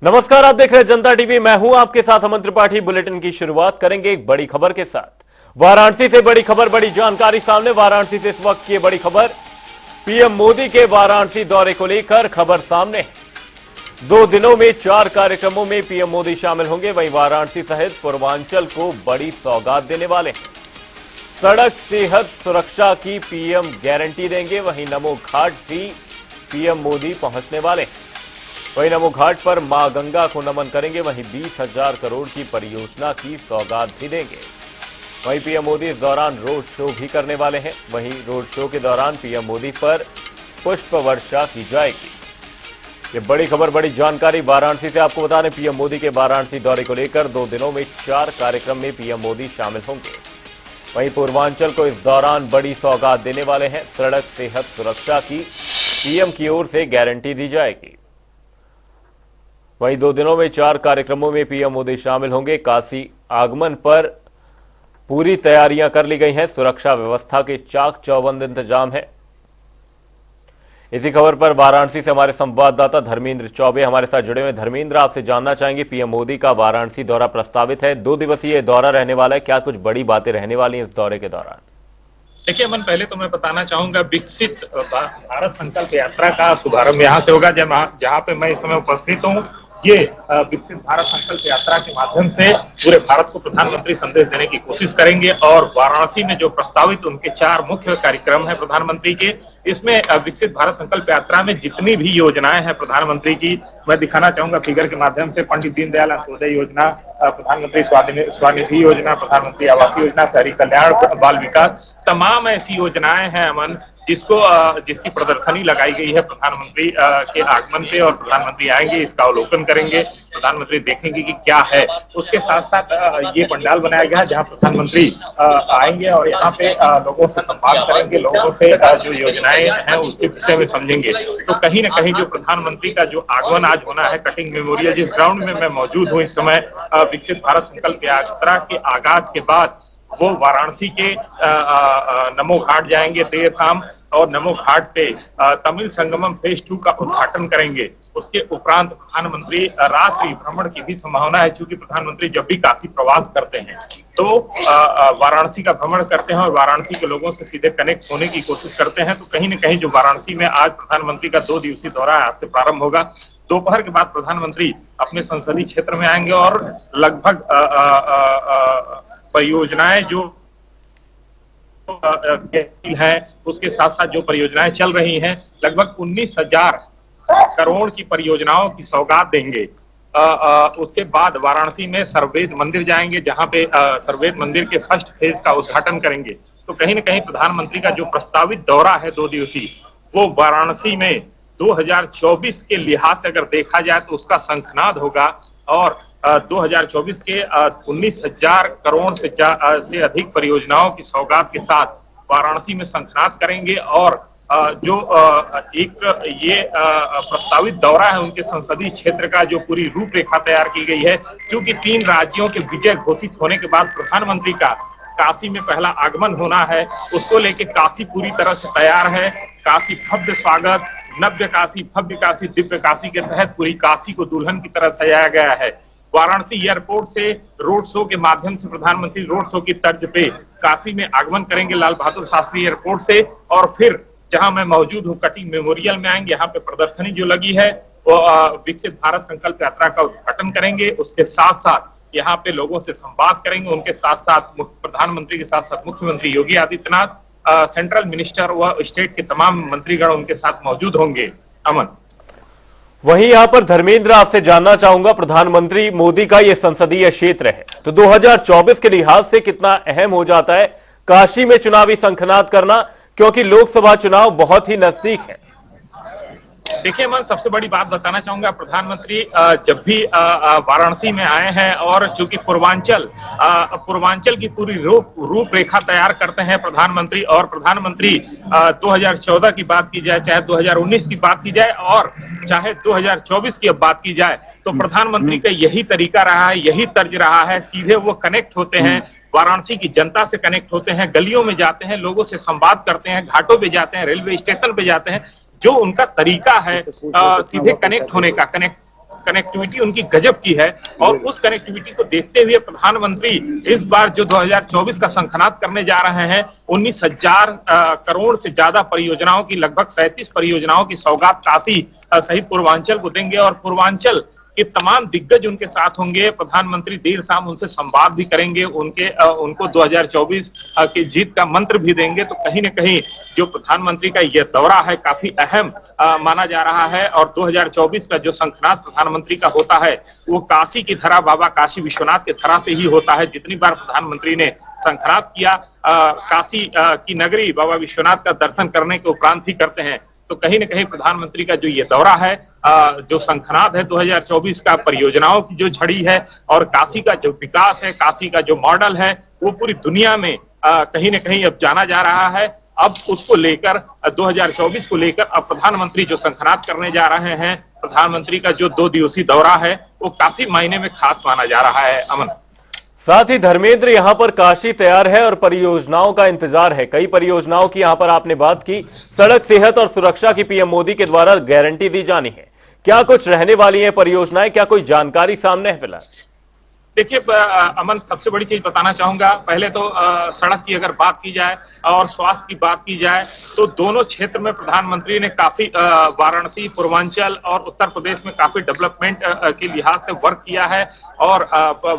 नमस्कार, आप देख रहे हैं जनता टीवी। मैं हूं आपके साथ अमन त्रिपाठी। बुलेटिन की शुरुआत करेंगे एक बड़ी खबर के साथ। वाराणसी से बड़ी खबर, बड़ी जानकारी सामने। वाराणसी से इस वक्त की बड़ी खबर, पीएम मोदी के वाराणसी दौरे को लेकर खबर सामने है। 2 दिनों में 4 कार्यक्रमों में पीएम मोदी शामिल होंगे। वहीं वाराणसी सहित पूर्वांचल को बड़ी सौगात देने वाले हैं। सड़क सेहत सुरक्षा की पीएम गारंटी देंगे। वहीं नमो घाट भी पीएम मोदी पहुंचने वाले हैं। वहीं नमो घाट पर मां गंगा को नमन करेंगे। वहीं 20,000 करोड़ की परियोजना की सौगात भी देंगे। वहीं पीएम मोदी इस दौरान रोड शो भी करने वाले हैं। वहीं रोड शो के दौरान पीएम मोदी पर पुष्प वर्षा की जाएगी। ये बड़ी खबर, बड़ी जानकारी वाराणसी से आपको बता दें। पीएम मोदी के वाराणसी दौरे को लेकर 2 दिनों में 4 कार्यक्रम में पीएम मोदी शामिल होंगे। वहीं पूर्वांचल को इस दौरान बड़ी सौगात देने वाले हैं। सड़क सेहत सुरक्षा की पीएम की ओर से गारंटी दी जाएगी। वहीं 2 दिनों में 4 कार्यक्रमों में पीएम मोदी शामिल होंगे। काशी आगमन पर पूरी तैयारियां कर ली गई हैं। सुरक्षा व्यवस्था के चाक चौबंद इंतजाम है। इसी खबर पर वाराणसी से हमारे संवाददाता धर्मेंद्र चौबे हमारे साथ जुड़े हुए। धर्मेंद्र, आपसे जानना चाहेंगे, पीएम मोदी का वाराणसी दौरा प्रस्तावित है। 2 दिवसीय दौरा रहने वाला है। क्या कुछ बड़ी बातें रहने वाली हैं इस दौरे के दौरान? देखिए अमन, पहले तो मैं बताना चाहूंगा, विकसित भारत संकल्प यात्रा का शुभारंभ यहाँ से होगा। जहाँ पे मैं इस समय उपस्थित हूँ, ये विकसित भारत संकल्प यात्रा के माध्यम से पूरे भारत को प्रधानमंत्री संदेश देने की कोशिश करेंगे। और वाराणसी में जो प्रस्तावित उनके 4 मुख्य कार्यक्रम है प्रधानमंत्री के, इसमें विकसित भारत संकल्प यात्रा में जितनी भी योजनाएं हैं प्रधानमंत्री की, मैं दिखाना चाहूंगा फिगर के माध्यम से। पंडित दीनदयाल अंत्योदय योजना, प्रधानमंत्री स्वनिधि योजना, प्रधानमंत्री आवास योजना, शहरी कल्याण, बाल विकास, तमाम ऐसी योजनाएं हैं अमन, जिसकी प्रदर्शनी लगाई गई है प्रधानमंत्री के आगमन पे। और प्रधानमंत्री आएंगे, इसका अवलोकन करेंगे, प्रधानमंत्री देखेंगे कि क्या है। उसके साथ साथ ये पंडाल बनाया गया है जहां प्रधानमंत्री आएंगे और यहाँ पे लोगों से संवाद करेंगे, लोगों से जो योजनाएं हैं उसके विषय में समझेंगे। तो कहीं ना कहीं जो प्रधानमंत्री का जो आगमन आज होना है, कटिंग मेमोरियल जिस ग्राउंड में मैं मौजूद हूँ इस समय, विकसित भारत संकल्प यात्रा के आगाज के बाद वो वाराणसी के नमो घाट जाएंगे देर शाम। और नमो घाट पे तमिल संगमम फेज 2 का उद्घाटन करेंगे। उसके उपरांत प्रधानमंत्री रात्रि भ्रमण की भी संभावना है, क्योंकि प्रधानमंत्री जब भी काशी प्रवास करते हैं तो वाराणसी का भ्रमण करते हैं और वाराणसी के लोगों से सीधे कनेक्ट होने की कोशिश करते हैं। तो कहीं न कहीं जो वाराणसी में आज प्रधानमंत्री का 2 दिवसीय दौरा आज से प्रारंभ होगा। दोपहर के बाद प्रधानमंत्री अपने संसदीय क्षेत्र में आएंगे और लगभग परियोजनाएं जो है, उसके साथ साथ जो परियोजनाएं चल रही हैं, लगभग 19,000 करोड़ की परियोजनाओं की सौगात देंगे। उसके बाद वाराणसी में सर्ववेद मंदिर जाएंगे, जहां पे सर्ववेद मंदिर के फर्स्ट फेज का उद्घाटन करेंगे। तो कहीं न कहीं प्रधानमंत्री का जो प्रस्तावित दौरा है 2 दिवसीय, वो वाराणसी में 2024 के लिहाज से अगर देखा जाए तो उसका शंखनाद होगा। और 2024 के 19,000 करोड़ से अधिक परियोजनाओं की सौगात के साथ वाराणसी में शंखनाद करेंगे। और जो एक ये प्रस्तावित दौरा है, उनके संसदीय क्षेत्र का जो पूरी रूपरेखा तैयार की गई है, क्योंकि 3 राज्यों के विजय घोषित होने के बाद प्रधानमंत्री का काशी में पहला आगमन होना है। उसको लेके काशी पूरी तरह से तैयार है। काशी भव्य स्वागत, नव्य काशी, भव्य काशी, दिव्य काशी के तहत पूरी काशी को दुल्हन की तरह सजाया गया है। वाराणसी एयरपोर्ट से रोड शो के माध्यम से प्रधानमंत्री रोड शो की तर्ज पे काशी में आगमन करेंगे लाल बहादुर शास्त्री एयरपोर्ट से। और फिर जहां मैं मौजूद हूँ, कटिंग मेमोरियल में आएंगे। यहाँ पे प्रदर्शनी जो लगी है वो विकसित भारत संकल्प यात्रा का उद्घाटन करेंगे। उसके साथ साथ यहाँ पे लोगों से संवाद करेंगे। उनके साथ साथ प्रधानमंत्री के साथ साथ मुख्यमंत्री योगी आदित्यनाथ, सेंट्रल मिनिस्टर व स्टेट के तमाम मंत्रीगण उनके साथ मौजूद होंगे। अमन, वहीं यहां पर धर्मेंद्र, आपसे जानना चाहूंगा, प्रधानमंत्री मोदी का यह संसदीय क्षेत्र है, तो 2024 के लिहाज से कितना अहम हो जाता है काशी में चुनावी शंखनाद करना, क्योंकि लोकसभा चुनाव बहुत ही नजदीक है? देखिए मैं सबसे बड़ी बात बताना चाहूंगा, प्रधानमंत्री जब भी वाराणसी में आए हैं और चूंकि पूर्वांचल की पूरी रूपरेखा तैयार करते हैं प्रधानमंत्री। और प्रधानमंत्री 2014 की बात की जाए, चाहे 2019 की बात की जाए और चाहे 2024 की अब बात की जाए, तो प्रधानमंत्री का यही तरीका रहा है, यही तर्ज रहा है। सीधे वो कनेक्ट होते हैं, वाराणसी की जनता से कनेक्ट होते हैं, गलियों में जाते हैं, लोगों से संवाद करते हैं, घाटों पे जाते हैं, रेलवे स्टेशन पे जाते हैं। जो उनका तरीका है सीधे कनेक्ट होने का, कनेक्टिविटी उनकी गजब की है। और उस कनेक्टिविटी को देखते हुए प्रधानमंत्री इस बार जो 2024 का शंखनाद करने जा रहे हैं, 19,000 करोड़ से ज्यादा परियोजनाओं की, लगभग 37 परियोजनाओं की सौगात काशी सहित पूर्वांचल को देंगे। और पूर्वांचल के तमाम दिग्गज उनके साथ होंगे। प्रधानमंत्री देर शाम उनसे संवाद भी करेंगे, उनको 2024 की जीत का मंत्र भी देंगे। तो कहीं न कहीं जो प्रधानमंत्री का यह दौरा है काफी अहम माना जा रहा है। और 2024 का जो शंखनाद प्रधानमंत्री का होता है वो काशी की धरा, बाबा काशी विश्वनाथ के धरा से ही होता है। जितनी बार प्रधानमंत्री ने शंखनाद किया, काशी की नगरी बाबा विश्वनाथ का दर्शन करने के उपरांत ही करते हैं। तो कहीं न कहीं प्रधानमंत्री का जो ये दौरा है, जो शंखनाद है 2024 का, परियोजनाओं की जो झड़ी है और काशी का जो विकास है, काशी का जो मॉडल है, वो पूरी दुनिया में कहीं न कहीं अब जाना जा रहा है। अब उसको लेकर 2024 को लेकर अब प्रधानमंत्री जो शंखनाद करने जा रहे हैं, प्रधानमंत्री का जो 2 दिवसीय दौरा है वो काफी मायने में खास माना जा रहा है। अमन, साथ ही धर्मेंद्र, यहां पर काशी तैयार है और परियोजनाओं का इंतजार है। कई परियोजनाओं की यहां पर आपने बात की, सड़क, सेहत और सुरक्षा की पीएम मोदी के द्वारा गारंटी दी जानी है। क्या कुछ रहने वाली है परियोजनाएं, क्या कोई जानकारी सामने है फिलहाल? देखिए अमन, सबसे बड़ी चीज बताना चाहूंगा, पहले तो सड़क की अगर बात की जाए और स्वास्थ्य की बात की जाए तो दोनों क्षेत्र में प्रधानमंत्री ने काफी वाराणसी, पूर्वांचल और उत्तर प्रदेश में काफी डेवलपमेंट के लिहाज से वर्क किया है। और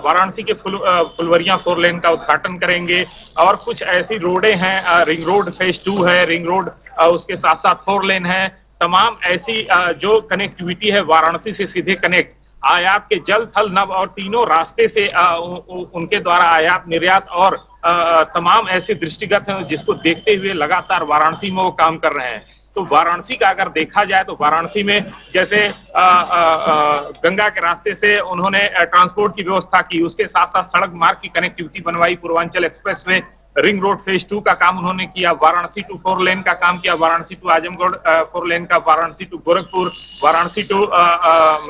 वाराणसी के फुलवरिया 4 लेन का उद्घाटन करेंगे। और कुछ ऐसी रोडें हैं, रिंग रोड फेज 2 है, रिंग रोड उसके साथ साथ 4 लेन है। तमाम ऐसी जो कनेक्टिविटी है वाराणसी से सीधे कनेक्ट, आयात के जल, थल, नभ और तीनों रास्ते से उनके द्वारा आयात, निर्यात और तमाम ऐसे दृष्टिगत हैं जिसको देखते हुए लगातार वाराणसी में वो काम कर रहे हैं। तो वाराणसी का अगर देखा जाए तो वाराणसी में जैसे गंगा के रास्ते से उन्होंने ट्रांसपोर्ट की व्यवस्था की, उसके साथ साथ सड़क मार्ग की कनेक्टिविटी बनवाई, पूर्वांचल एक्सप्रेस में रिंग रोड फेज 2 का काम उन्होंने किया, वाराणसी टू 4 लेन का काम किया, वाराणसी टू आजमगढ़ 4 लेन का, वाराणसी टू गोरखपुर, वाराणसी टू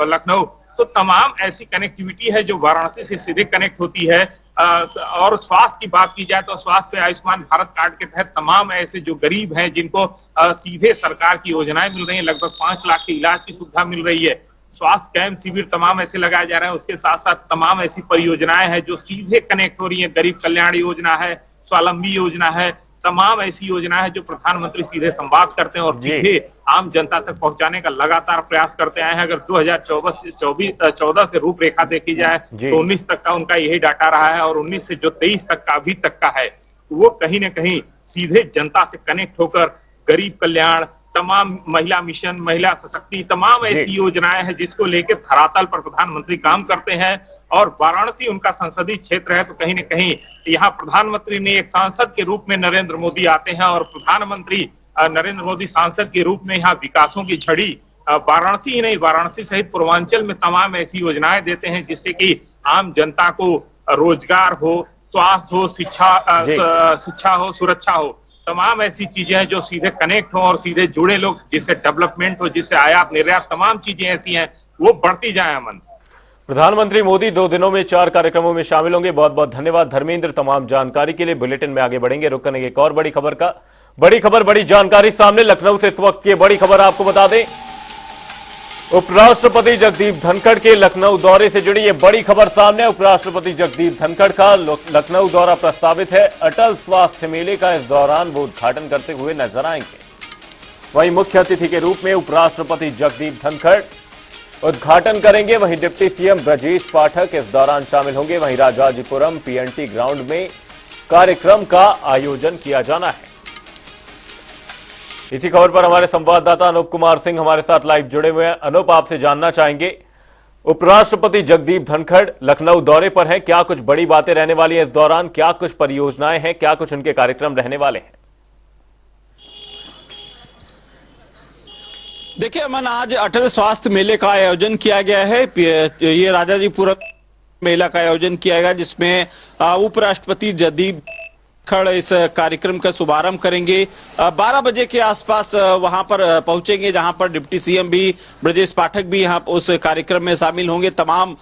लखनऊ। तो तमाम ऐसी कनेक्टिविटी है जो वाराणसी से सीधे कनेक्ट होती है। और स्वास्थ्य की बात की जाए तो स्वास्थ्य पे आयुष्मान भारत कार्ड के तहत तमाम ऐसे जो गरीब हैं जिनको सीधे सरकार की योजनाएं मिल रही हैं, लगभग 5 लाख के इलाज की सुविधा मिल रही है। स्वास्थ्य कैंप, शिविर तमाम ऐसे लगाए जा रहे हैं। उसके साथ साथ तमाम ऐसी परियोजनाएं हैं जो सीधे कनेक्ट हो रही है। गरीब कल्याण योजना है, स्वावलंबी योजना है, तमाम ऐसी योजनाएं हैं जो प्रधानमंत्री सीधे संवाद करते हैं और सीधे आम जनता तक पहुंचाने का लगातार प्रयास करते आए हैं। अगर 2014 से रूपरेखा देखी जाए तो 19 तक का उनका यही डाटा रहा है और 19 से जो 23 तक का अभी तक का है वो कहीं न कहीं सीधे जनता से कनेक्ट होकर गरीब कल्याण, तमाम महिला मिशन, महिला सशक्ति, तमाम ऐसी योजनाएं हैं जिसको लेकर धरातल पर प्रधानमंत्री काम करते हैं। और वाराणसी उनका संसदीय क्षेत्र है तो कहीं न कहीं यहाँ प्रधानमंत्री ने एक सांसद के रूप में नरेंद्र मोदी आते हैं और प्रधानमंत्री नरेंद्र मोदी सांसद के रूप में यहाँ विकासों की झड़ी वाराणसी ही नहीं, वाराणसी सहित पूर्वांचल में तमाम ऐसी योजनाएं देते हैं जिससे कि आम जनता को रोजगार हो, स्वास्थ्य हो, शिक्षा हो, सुरक्षा हो, तमाम ऐसी चीजें हैं जो सीधे कनेक्ट हो और सीधे जुड़े लोग, जिससे डेवलपमेंट हो, जिससे आयात निर्यात, तमाम चीजें ऐसी हैं वो बढ़ती जाए। अमन, प्रधानमंत्री मोदी 2 दिनों में 4 कार्यक्रमों में शामिल होंगे। बहुत बहुत धन्यवाद धर्मेंद्र तमाम जानकारी के लिए। बुलेटिन में आगे बढ़ेंगे, रुक करने एक और बड़ी खबर का, बड़ी खबर, बड़ी जानकारी सामने लखनऊ से इस वक्त की बड़ी खबर आपको बता दें। उपराष्ट्रपति जगदीप धनखड़ के लखनऊ दौरे से जुड़ी ये बड़ी खबर सामने। उपराष्ट्रपति जगदीप धनखड़ का लखनऊ दौरा प्रस्तावित है। अटल स्वास्थ्य मेले का इस दौरान वो उद्घाटन करते हुए नजर आएंगे। वहीं मुख्य अतिथि के रूप में उपराष्ट्रपति जगदीप धनखड़ उद्घाटन करेंगे। वहीं डिप्टी सीएम ब्रजेश पाठक इस दौरान शामिल होंगे। वहीं राजाजीपुरम पीएनटी ग्राउंड में कार्यक्रम का आयोजन किया जाना है। इसी खबर पर हमारे संवाददाता अनूप कुमार सिंह हमारे साथ लाइव जुड़े हुए हैं। अनूप, आपसे जानना चाहेंगे, उपराष्ट्रपति जगदीप धनखड़ लखनऊ दौरे पर हैं, क्या कुछ बड़ी बातें रहने वाली हैं इस दौरान, क्या कुछ परियोजनाएं हैं, क्या कुछ उनके कार्यक्रम रहने वाले हैं? देखिए अमन, आज अटल स्वास्थ्य मेले का आयोजन किया गया है। ये राजाजीपुरम मेला का आयोजन किया गया जिसमें उपराष्ट्रपति जगदीप धनखड़ इस कार्यक्रम का शुभारंभ करेंगे। 12 बजे के आसपास वहां पर पहुंचेंगे, जहां पर डिप्टी सीएम भी ब्रजेश पाठक भी यहाँ उस कार्यक्रम में शामिल होंगे। तमाम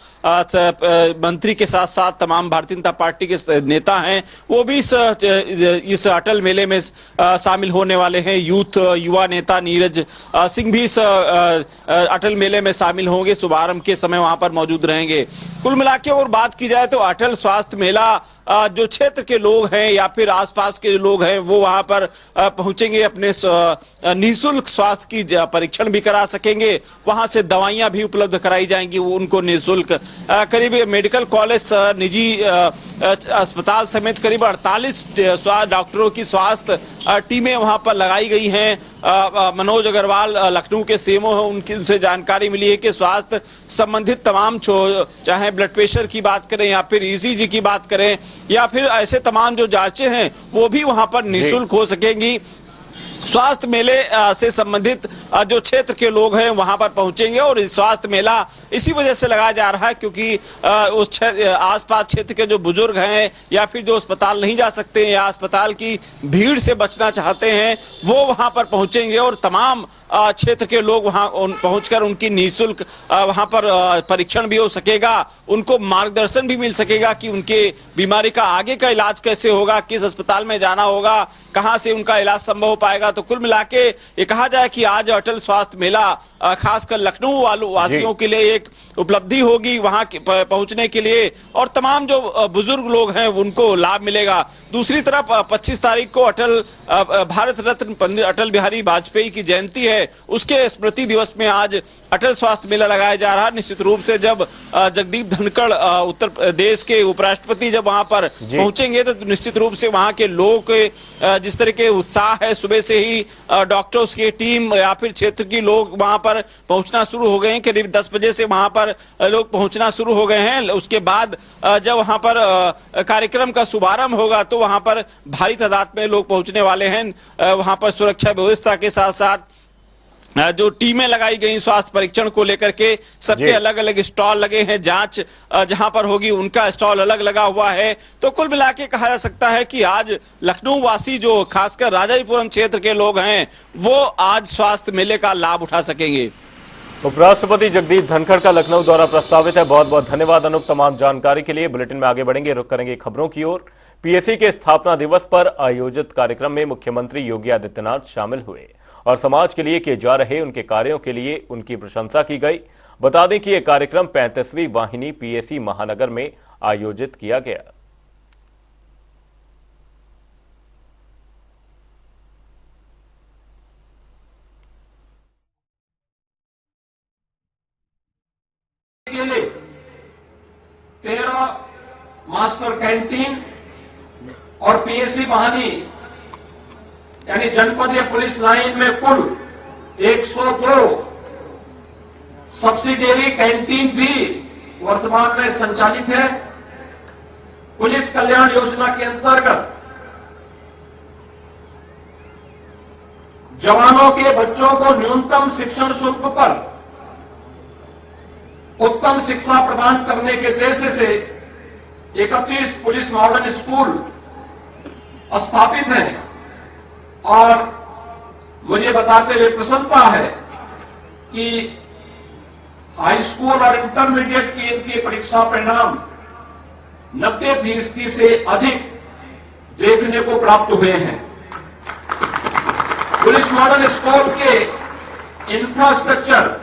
मंत्री के साथ साथ तमाम भारतीय जनता पार्टी के नेता हैं, वो भी इस अटल मेले में शामिल होने वाले हैं। युवा नेता नीरज सिंह भी इस अटल मेले में शामिल होंगे, शुभारंभ के समय वहां पर मौजूद रहेंगे। कुल मिला के और बात की जाए तो अटल स्वास्थ्य मेला जो क्षेत्र के लोग हैं या फिर आसपास के लोग हैं वो वहां पर पहुंचेंगे, अपने निःशुल्क स्वास्थ्य की परीक्षण भी करा सकेंगे। वहां से दवाइयां भी उपलब्ध कराई जाएंगी उनको निःशुल्क। करीब मेडिकल कॉलेज, निजी अस्पताल समेत करीब 48 डॉक्टरों की स्वास्थ्य टीमें वहां पर लगाई गई हैं। मनोज अग्रवाल लखनऊ के सीएमओ हैं, उनसे जानकारी मिली है कि स्वास्थ्य संबंधित तमाम चाहे ब्लड प्रेशर की बात करें या फिर ईसीजी की बात करें या फिर ऐसे तमाम जो जांचें हैं वो भी वहां पर निःशुल्क हो सकेंगी। स्वास्थ्य मेले से संबंधित जो क्षेत्र के लोग हैं वहां पर पहुंचेंगे और इस स्वास्थ्य मेला इसी वजह से लगाया जा रहा है क्योंकि उस आसपास क्षेत्र के जो बुजुर्ग हैं या फिर जो अस्पताल नहीं जा सकते या अस्पताल की भीड़ से बचना चाहते हैं वो वहां पर पहुंचेंगे और तमाम क्षेत्र के लोग वहां पहुंचकर उनकी निःशुल्क वहां पर परीक्षण भी हो सकेगा, उनको मार्गदर्शन भी मिल सकेगा कि उनके बीमारी का आगे का इलाज कैसे होगा, किस अस्पताल में जाना होगा, कहां से उनका इलाज संभव हो पाएगा। तो कुल मिला के ये कहा जाए कि आज अटल स्वास्थ्य मेला खासकर लखनऊ वासियों के लिए एक उपलब्धि होगी वहां पहुंचने के लिए और तमाम जो बुजुर्ग लोग हैं उनको लाभ मिलेगा। दूसरी तरफ 25 तारीख को भारत रत्न पंडित अटल बिहारी वाजपेयी की जयंती है, उसके स्मृति दिवस में आज अटल स्वास्थ्य मेला लगाया जा रहा है। निश्चित रूप से जब जगदीप धनखड़ उत्तर प्रदेश के उपराष्ट्रपति जब वहां पर पहुंचेंगे तो निश्चित रूप से वहां के लोग के जिस तरह के उत्साह है, सुबह से ही डॉक्टर्स की टीम या फिर क्षेत्र की लोग वहां पर पहुंचना शुरू हो गए हैं। करीब 10 बजे से वहां पर लोग पहुंचना शुरू हो गए हैं। उसके बाद जब वहां पर कार्यक्रम का शुभारंभ होगा तो वहां पर भारी तादाद में लोग पहुंचने वाले हैं। वहां पर सुरक्षा व्यवस्था के साथ साथ जो टीमें लगाई गई स्वास्थ्य परीक्षण को लेकर के सबके अलग अलग स्टॉल लगे हैं, जांच जहां पर होगी उनका स्टॉल अलग लगा हुआ है। तो कुल मिला के कहा जा सकता है कि आज लखनऊ वासी जो खासकर राजाईपुरम क्षेत्र के लोग हैं वो आज स्वास्थ्य मेले का लाभ उठा सकेंगे। उपराष्ट्रपति जगदीप धनखड़ का लखनऊ दौरा प्रस्तावित है। बहुत बहुत धन्यवाद अनूप तमाम जानकारी के लिए। बुलेटिन में आगे बढ़ेंगे, रुख करेंगे खबरों की ओर। पीएसी के स्थापना दिवस पर आयोजित कार्यक्रम में मुख्यमंत्री योगी आदित्यनाथ शामिल हुए और समाज के लिए किए जा रहे उनके कार्यों के लिए उनकी प्रशंसा की गई। बता दें कि यह कार्यक्रम 35वीं वाहिनी पीएसी महानगर में आयोजित किया गया। के लिए 13 मास्टर कैंटीन और पीएसी वाहिनी यानी जनपदीय पुलिस लाइन में कुल 102 सब्सिडियरी कैंटीन भी वर्तमान में संचालित है। पुलिस कल्याण योजना के अंतर्गत जवानों के बच्चों को न्यूनतम शिक्षण शुल्क पर उत्तम शिक्षा प्रदान करने के उद्देश्य से 31 पुलिस मॉडर्न स्कूल स्थापित हैं और मुझे बताते हुए प्रसन्नता है कि हाई स्कूल और इंटरमीडिएट की इनकी परीक्षा परिणाम 90% से अधिक देखने को प्राप्त हुए हैं। पुलिस मॉडल स्कूल के इंफ्रास्ट्रक्चर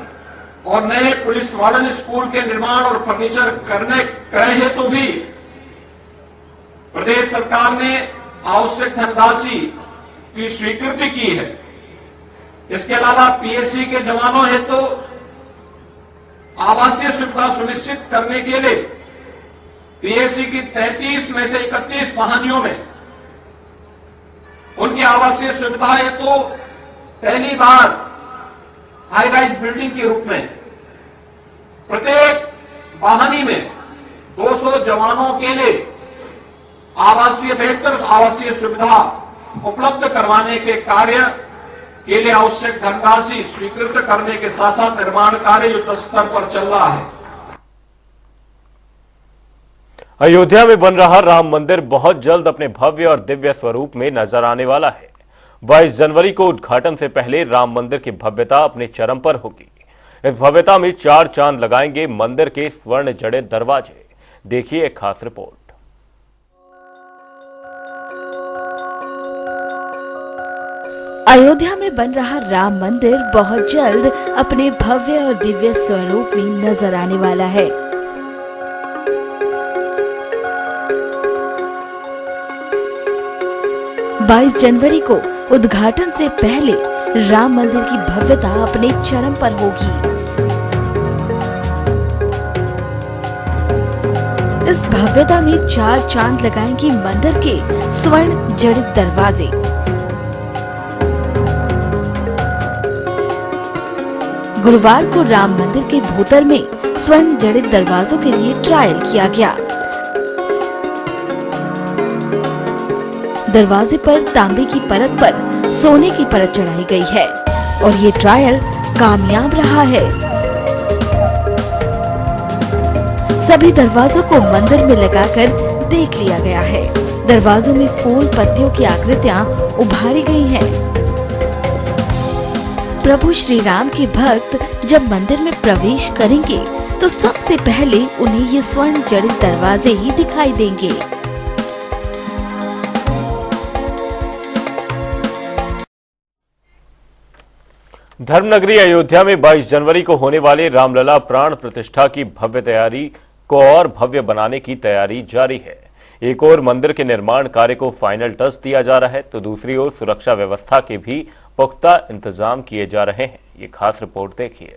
और नए पुलिस मॉडल स्कूल के निर्माण और फर्नीचर क्रय हेतु भी प्रदेश सरकार ने आवश्यक धनराशि की स्वीकृति की है। इसके अलावा पीएसी के जवानों हेतु आवासीय सुविधा सुनिश्चित करने के लिए पीएसी की 33 में से 31 वाहिनियों में उनकी आवासीय सुविधा हेतु पहली बार हाई राइज बिल्डिंग के रूप में प्रत्येक वाहिनी में 200 जवानों के लिए बेहतर आवासीय सुविधा उपलब्ध करवाने के कार्य के लिए आवश्यक धनराशि स्वीकृत करने के साथ साथ निर्माण कार्य युद्ध स्तर पर चल रहा है। अयोध्या में बन रहा राम मंदिर बहुत जल्द अपने भव्य और दिव्य स्वरूप में नजर आने वाला है। 22 जनवरी को उद्घाटन से पहले राम मंदिर की भव्यता अपने चरम पर होगी। इस भव्यता में 4 चांद लगाएंगे मंदिर के स्वर्ण जड़ित दरवाजे। देखिए एक खास रिपोर्ट। अयोध्या में बन रहा राम मंदिर बहुत जल्द अपने भव्य और दिव्य स्वरूप में नजर आने वाला है। बाईस जनवरी को उद्घाटन से पहले राम मंदिर की भव्यता अपने चरम पर होगी। इस भव्यता में 4 चांद लगाएंगे मंदिर के स्वर्ण जड़ित दरवाजे। गुरुवार को राम मंदिर के भूतल में स्वर्ण जड़ित दरवाजों के लिए ट्रायल किया गया। दरवाजे पर तांबे की परत पर सोने की परत चढ़ाई गई है और ये ट्रायल कामयाब रहा है। सभी दरवाजों को मंदिर में लगाकर देख लिया गया है। दरवाजों में फूल पत्तियों की आकृतियां उभारी गई हैं। प्रभु श्री राम के भक्त जब मंदिर में प्रवेश करेंगे तो सबसे पहले उन्हें ये स्वर्ण जड़ित दरवाजे ही दिखाई देंगे। धर्मनगरी अयोध्या में 22 जनवरी को होने वाले रामलला प्राण प्रतिष्ठा की भव्य तैयारी को और भव्य बनाने की तैयारी जारी है। एक ओर मंदिर के निर्माण कार्य को फाइनल टच दिया जा रहा है तो दूसरी ओर सुरक्षा व्यवस्था के भी पुख्ता इंतजाम किए जा रहे हैं। ये खास रिपोर्ट देखिए।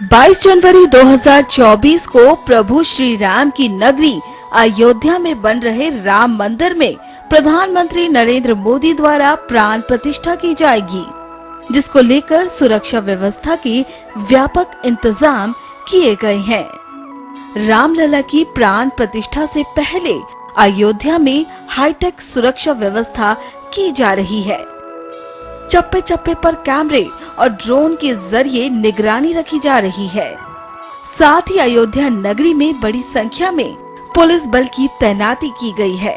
बाईस जनवरी 2024 को प्रभु श्री राम की नगरी अयोध्या में बन रहे राम मंदिर में प्रधानमंत्री नरेंद्र मोदी द्वारा प्राण प्रतिष्ठा की जाएगी, जिसको लेकर सुरक्षा व्यवस्था के व्यापक इंतजाम किए गए हैं। रामलला की प्राण प्रतिष्ठा से पहले अयोध्या में हाईटेक सुरक्षा व्यवस्था की जा रही है। चप्पे चप्पे पर कैमरे और ड्रोन के जरिए निगरानी रखी जा रही है। साथ ही अयोध्या नगरी में बड़ी संख्या में पुलिस बल की तैनाती की गई है।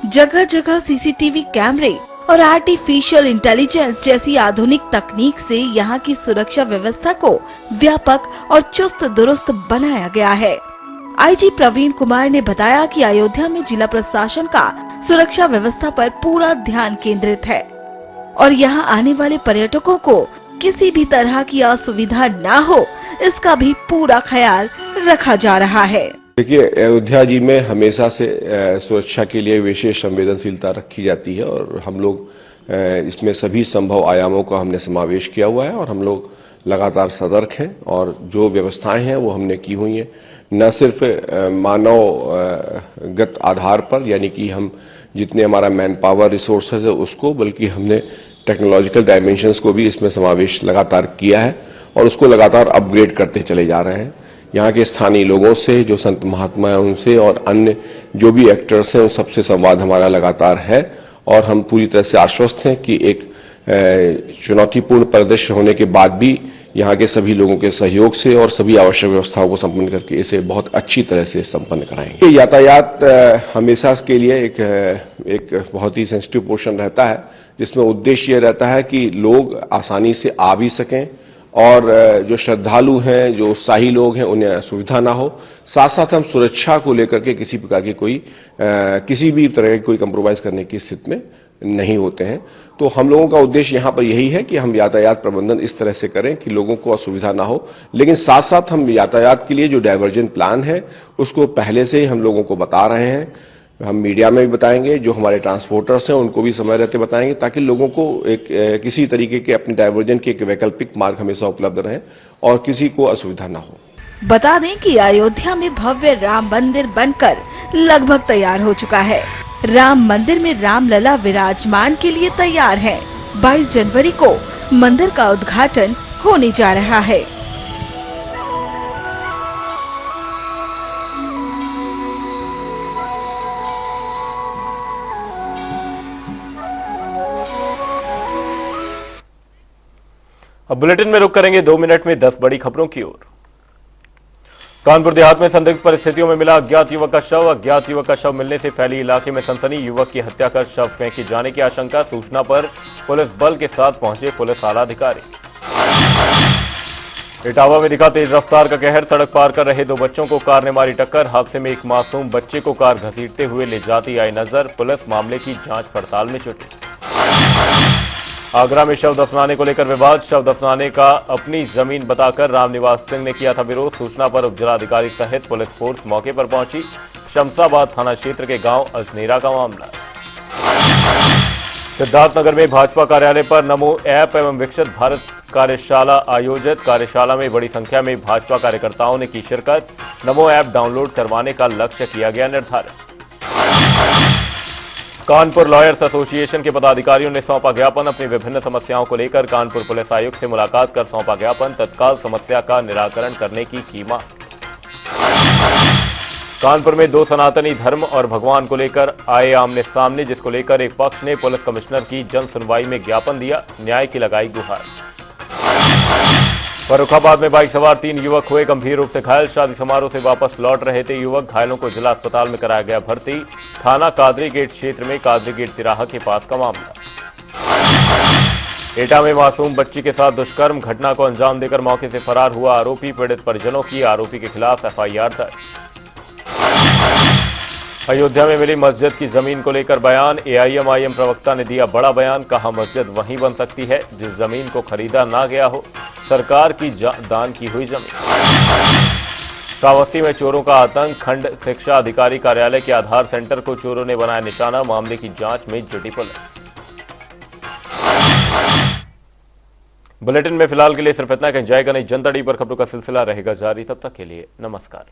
जगह जगह सीसीटीवी कैमरे और आर्टिफिशियल इंटेलिजेंस जैसी आधुनिक तकनीक से यहाँ की सुरक्षा व्यवस्था को व्यापक और चुस्त दुरुस्त बनाया गया है। आईजी प्रवीण कुमार ने बताया कि अयोध्या में जिला प्रशासन का सुरक्षा व्यवस्था पर पूरा ध्यान केंद्रित है और यहाँ आने वाले पर्यटकों को किसी भी तरह की असुविधा ना हो, इसका भी पूरा ख्याल रखा जा रहा है। देखिए, अयोध्या जी में हमेशा से सुरक्षा के लिए विशेष संवेदनशीलता रखी जाती है और हम लोग इसमें सभी संभव आयामों का हमने समावेश किया हुआ है और हम लोग लगातार सतर्क हैं और जो व्यवस्थाएं हैं वो हमने की हुई हैं, न सिर्फ मानवगत आधार पर, यानी कि हम जितने हमारा मैन पावर रिसोर्सेज है उसको, बल्कि हमने टेक्नोलॉजिकल डायमेंशंस को भी इसमें समावेश लगातार किया है और उसको लगातार अपग्रेड करते चले जा रहे हैं। यहाँ के स्थानीय लोगों से, जो संत महात्मा हैं उनसे और अन्य जो भी एक्टर्स हैं उन सबसे संवाद हमारा लगातार है और हम पूरी तरह से आश्वस्त हैं कि एक चुनौतीपूर्ण परिदृश्य होने के बाद भी यहाँ के सभी लोगों के सहयोग से और सभी आवश्यक व्यवस्थाओं को संपन्न करके इसे बहुत अच्छी तरह से संपन्न कराएंगे। यातायात हमेशा के लिए एक बहुत ही सेंसिटिव पोर्शन रहता है, जिसमें उद्देश्य ये रहता है कि लोग आसानी से आ भी सकें और जो श्रद्धालु हैं, जो उत्साही लोग हैं, उन्हें असुविधा ना हो। साथ साथ हम सुरक्षा को लेकर के किसी प्रकार की किसी भी तरह की कोई कंप्रोमाइज करने की स्थिति में नहीं होते हैं। तो हम लोगों का उद्देश्य यहाँ पर यही है कि हम यातायात प्रबंधन इस तरह से करें कि लोगों को असुविधा ना हो, लेकिन साथ साथ हम यातायात के लिए जो डाइवर्जन प्लान है उसको पहले से ही हम लोगों को बता रहे हैं। हम मीडिया में भी बताएंगे, जो हमारे ट्रांसपोर्टर्स हैं उनको भी समय रहते बताएंगे, ताकि लोगों को एक किसी तरीके के अपने डाइवर्जन के एक वैकल्पिक मार्ग हमेशा उपलब्ध रहे और किसी को असुविधा ना हो। बता दें कि अयोध्या में भव्य राम मंदिर बनकर लगभग तैयार हो चुका है। राम मंदिर में रामलला विराजमान के लिए तैयार हैं। 22 जनवरी को मंदिर का उद्घाटन होने जा रहा है। अब बुलेटिन में रुक करेंगे 2 मिनट में 10 बड़ी खबरों की ओर। कानपुर देहात में संदिग्ध परिस्थितियों में मिला अज्ञात युवक का शव। अज्ञात युवक का शव मिलने से फैली इलाके में सनसनी। युवक की हत्या कर शव फेंके जाने की आशंका। सूचना पर पुलिस बल के साथ पहुंचे पुलिस आला अधिकारी। इटावा में दिखा तेज रफ्तार का कहर। सड़क पार कर रहे 2 बच्चों को कार ने मारी टक्कर। हादसे में एक मासूम बच्चे को कार घसीटते हुए ले जाती आई नजर। पुलिस मामले की जांच पड़ताल में जुटी। आगरा में शव दफनाने को लेकर विवाद। शव दफनाने का अपनी जमीन बताकर रामनिवास सिंह ने किया था विरोध। सूचना पर उपजिलाधिकारी सहित पुलिस फोर्स मौके पर पहुंची। शमशाबाद थाना क्षेत्र के गांव अजनेरा का मामला। सिद्धार्थनगर में भाजपा कार्यालय पर नमो ऐप एवं विकसित भारत कार्यशाला आयोजित। कार्यशाला में बड़ी संख्या में भाजपा कार्यकर्ताओं ने की शिरकत। नमो ऐप डाउनलोड करवाने का लक्ष्य किया गया निर्धारित। कानपुर लॉयर्स एसोसिएशन के पदाधिकारियों ने सौंपा ज्ञापन। अपनी विभिन्न समस्याओं को लेकर कानपुर पुलिस आयुक्त से मुलाकात कर सौंपा ज्ञापन। तत्काल समस्या का निराकरण करने की मांग। कानपुर में 2 सनातनी धर्म और भगवान को लेकर आए आमने सामने, जिसको लेकर एक पक्ष ने पुलिस कमिश्नर की जन सुनवाई में ज्ञापन दिया। न्याय की लगाई गुहार। फर्रुखाबाद में बाइक सवार 3 युवक हुए गंभीर रूप से घायल। शादी समारोह से वापस लौट रहे थे युवक। घायलों को जिला अस्पताल में कराया गया भर्ती। थाना कादरी गेट क्षेत्र में कादरी गेट तिराहा के पास का मामला। एटा में मासूम बच्ची के साथ दुष्कर्म। घटना को अंजाम देकर मौके से फरार हुआ आरोपी। पीड़ित परिजनों की आरोपी के खिलाफ एफआईआर दर्ज। अयोध्या में मिली मस्जिद की जमीन को लेकर बयान। एआईएमआईएम प्रवक्ता ने दिया बड़ा बयान। कहा मस्जिद वहीं बन सकती है जिस जमीन को खरीदा ना गया हो। सरकार की दान की हुई जमीन। श्रावस्ती में चोरों का आतंक। खंड शिक्षा अधिकारी कार्यालय के आधार सेंटर को चोरों ने बनाया निशाना। मामले की जांच में जुटी पुलिस। बुलेटिन में फिलहाल के लिए सिर्फ इतना। कहीं जाएगा नहीं। जनता डी पर खबरों का सिलसिला रहेगा जारी। तब तक के लिए नमस्कार।